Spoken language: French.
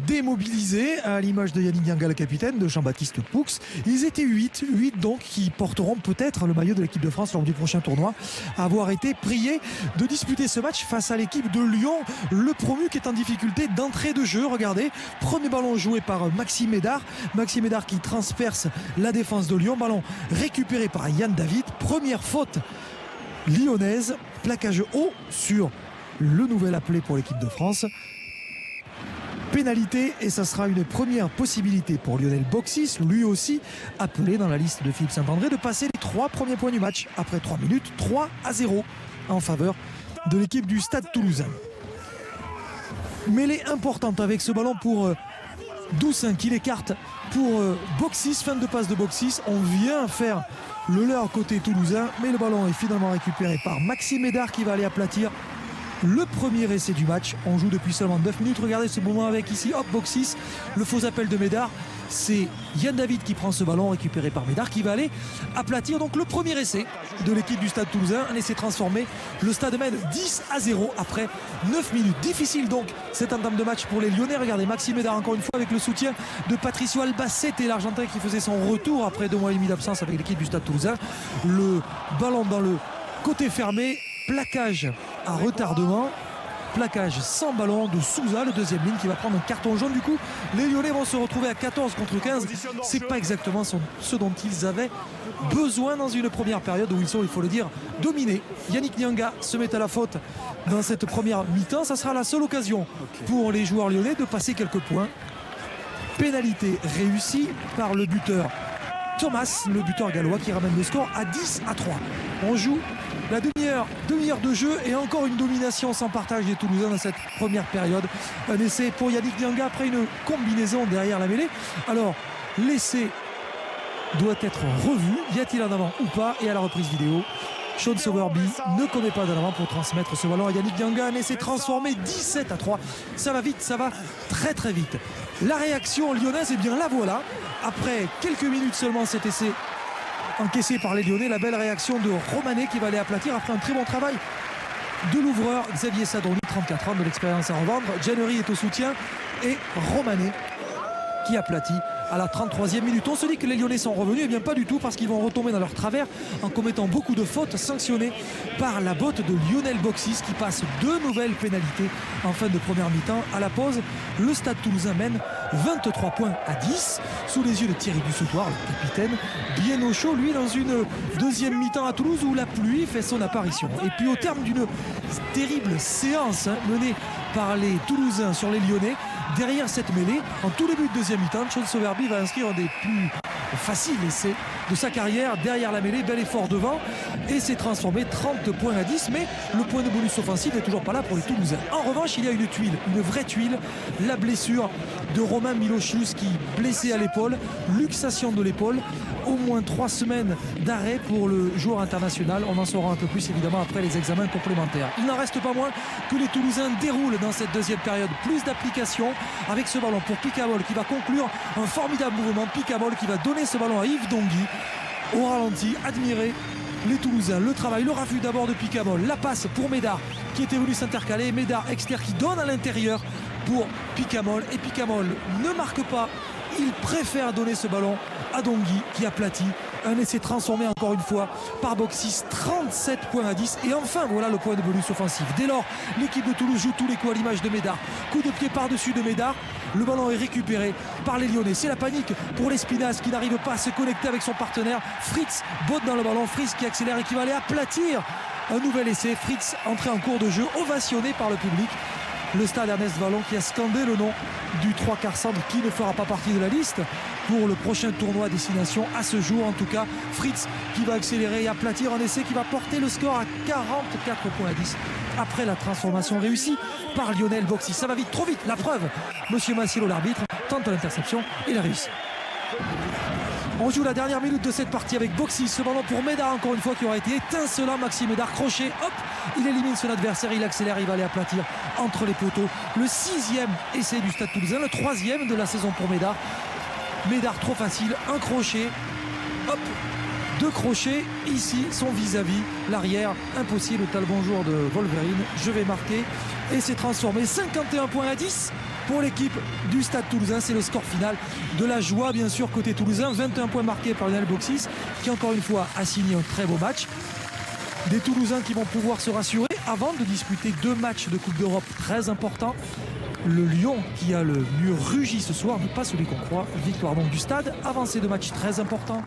démobilisés, à l'image de Yannick Dianga, le capitaine, de Jean-Baptiste Poux. Ils étaient 8 donc qui porteront peut-être le maillot de l'équipe de France lors du prochain tournoi, à avoir été priés de disputer ce match face à l'équipe de Lyon, le promu qui est en difficulté d'entrée de jeu. Regardez, premier ballon joué par Maxime Médard qui transperce la défense de Lyon, ballon récupéré par Yann David, première faute lyonnaise, plaquage haut sur le nouvel appelé pour l'équipe de France. Pénalité, et ça sera une première possibilité pour Lionel Boxis, lui aussi appelé dans la liste de Philippe Saint-André, de passer les 3 premiers points du match après 3 minutes, 3-0 en faveur de l'équipe du Stade Toulousain. Mêlée importante avec ce ballon pour Doussin qui l'écarte pour Boxis, fin de passe de Boxis. On vient faire le leur côté toulousain, mais le ballon est finalement récupéré par Maxime Médard qui va aller aplatir le premier essai du match. On joue depuis seulement 9 minutes. Regardez ce moment avec ici, hop, Boxis, le faux appel de Médard. C'est Yann David qui prend ce ballon récupéré par Médard qui va aller aplatir donc le premier essai de l'équipe du Stade Toulousain. Un essai transformé. Le Stade mène 10-0 après 9 minutes. Difficile donc cette entame de match pour les Lyonnais. Regardez, Maxime Médard encore une fois avec le soutien de Patricio Albacete, l'Argentin qui faisait son retour après 2 mois et demi d'absence avec l'équipe du Stade Toulousain. Le ballon dans le côté fermé. Plaquage à retardement, plaquage sans ballon de Souza, le deuxième ligne qui va prendre un carton jaune. Du coup, les Lyonnais vont se retrouver à 14 contre 15. C'est pas exactement ce dont ils avaient besoin dans une première période où ils sont, il faut le dire, dominés. Yannick Dianga se met à la faute dans cette première mi-temps. Ça sera la seule occasion pour les joueurs lyonnais de passer quelques points. Pénalité réussie par le buteur Thomas, le buteur gallois, qui ramène le score à 10-3. On joue la demi-heure de jeu et encore une domination sans partage des Toulousains dans cette première période. Un essai pour Yannick Dianga après une combinaison derrière la mêlée. Alors, l'essai doit être revu. Y a-t-il en avant ou pas? Et à la reprise vidéo, Sean Sowerby ne commet pas d'en avant pour transmettre ce ballon à Yannick Dianga. Un essai transformé 17-3. Ça va vite, ça va très très vite. La réaction lyonnaise, eh bien la voilà. Après quelques minutes seulement, cet essai encaissé par les Lyonnais, la belle réaction de Romané qui va aller aplatir après un très bon travail de l'ouvreur Xavier Sadorni, 34 ans, de l'expérience à revendre. Giannery est au soutien et Romané qui aplatit à la 33e minute. On se dit que les Lyonnais sont revenus, et bien pas du tout, parce qu'ils vont retomber dans leur travers en commettant beaucoup de fautes sanctionnées par la botte de Lionel Boxis qui passe 2 nouvelles pénalités en fin de première mi-temps. À la pause, le Stade Toulousain mène 23 points à 10 sous les yeux de Thierry Bussoutoir, le capitaine, bien au chaud, lui, dans une deuxième mi-temps à Toulouse où la pluie fait son apparition. Et puis au terme d'une terrible séance menée par les Toulousains sur les Lyonnais, derrière cette mêlée, en tout début de deuxième mi-temps, Sean Sowerby va inscrire un des plus faciles essais de sa carrière derrière la mêlée. Bel effort devant et c'est transformé 30 points à 10, mais le point de bonus offensif n'est toujours pas là pour les Toulousains. En revanche, il y a une tuile, une vraie tuile, la blessure de Romain Milošius, blessé à l'épaule, luxation de l'épaule, au moins 3 semaines d'arrêt pour le joueur international. On en saura un peu plus évidemment après les examens complémentaires. Il n'en reste pas moins que les Toulousains déroulent dans cette deuxième période. Plus d'application avec ce ballon pour Picabol qui va conclure un formidable mouvement. Picabol qui va donner ce ballon à Yves Dongui au ralenti. Admirer les Toulousains, le travail, le raffut d'abord de Picabol, la passe pour Médard qui était venu s'intercaler, Médard externe qui donne à l'intérieur pour Picabol, et Picabol ne marque pas. Il préfère donner ce ballon à Dongui qui aplatit. Un essai transformé encore une fois par Boxis, 37 points à 10. Et enfin voilà le point de bonus offensif. Dès lors, l'équipe de Toulouse joue tous les coups à l'image de Médard. Coup de pied par-dessus de Médard. Le ballon est récupéré par les Lyonnais. C'est la panique pour l'Espinasse qui n'arrive pas à se connecter avec son partenaire. Fritz botte dans le ballon. Fritz qui accélère et qui va aller aplatir un nouvel essai. Fritz entré en cours de jeu, ovationné par le public. Le stade Ernest Vallon qui a scandé le nom du 3/4 centre qui ne fera pas partie de la liste pour le prochain tournoi à destination à ce jour. En tout cas, Fritz qui va accélérer et aplatir un essai qui va porter le score à 44 points à 10 après la transformation réussie par Lionel Boxis. Ça va vite, trop vite, la preuve. Monsieur Massiello, l'arbitre, tente l'interception et la réussit. On joue la dernière minute de cette partie avec Boxis, ce ballon pour Médard encore une fois qui aura été étincelant. Maxime Médard, crochet, hop, il élimine son adversaire, il accélère, il va aller aplatir entre les poteaux. Le 6e essai du Stade Toulousain, le 3e de la saison pour Médard. Médard trop facile, un crochet, hop, 2 crochets, ici son vis-à-vis, l'arrière, impossible, t'as le bonjour de Wolverine, je vais marquer, et c'est transformé, 51 points à 10 pour l'équipe du Stade Toulousain. C'est le score final, de la joie bien sûr côté toulousain. 21 points marqués par Lionel Boxis qui encore une fois a signé un très beau match. Des Toulousains qui vont pouvoir se rassurer avant de disputer 2 matchs de Coupe d'Europe très importants. Le Lyon qui a le mieux rugi ce soir n'est pas celui qu'on croit. Victoire donc du Stade avant ces 2 matchs très importants.